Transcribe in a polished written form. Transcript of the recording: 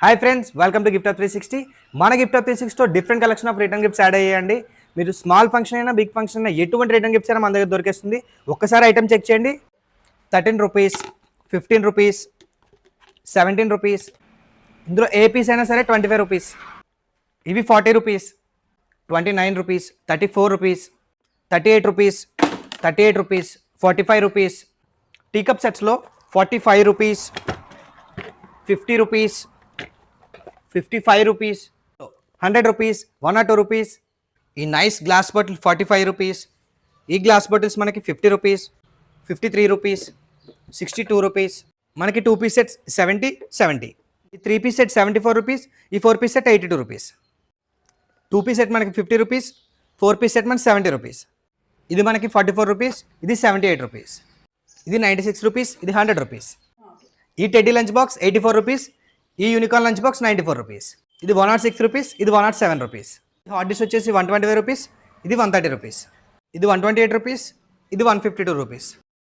Hi friends, welcome to gift of 360. మన gift of 360 different collection of return gifts add అయ్యాయండి. మీరు small function అయినా big function అయినా ఎటువంటి రిటర్న్ గిఫ్ట్స్ అయినా మన దగ్గర దొరికేస్తుంది. ఒక్కసారి ఐటమ్ చెక్ చేయండి. 13 రూపీస్, 15 రూపీస్, 17 రూపీస్, ఇందులో ఏ పీస్ అయినా సరే 25 రూపీస్. ఇవి 40 rupees, 29 rupees, 34 rupees, 38 rupees, 38 rupees, 45 rupees. Tea cup సెట్స్లో 45 rupees, 50 rupees, 55 rupees, 100 rupees, 1 or 2 rupees. ఈ నైస్ గ్లాస్ బాటిల్ 45 రూపీస్. ఈ గ్లాస్ బాటిల్స్ మనకి 50 రూపీస్, 53 రూపీస్, 62 రూపీస్. మనకి 2 పీస్ సెట్స్ 70. ఈ 3 పీస్ సెట్ 74 రూపీస్. ఈ 4 piece set 82 rupees. 2 piece set మనకి 50 rupees, 4 piece set మనకి 70 rupees. ఇది మనకి 44 రూపీస్, ఇది 78 రూపీస్. ఇది 96 రూపీస్, ఇది 100 రూపీస్. ఈ టెడ్డీ లంచ్ బాక్స్ 84 రూపీస్. ఈ యూనికార్న్ లంచ్ బాక్స్ 94 రూపీస్. ఇది 106 రూపీస్, ఇది 107 రూపీస్. హాట్ డిష్ వచ్చేసి 125 రూపీస్, ఇది 130 రూపీస్. ఇది 128 రూపీస్, ఇది 152 రూపీస్.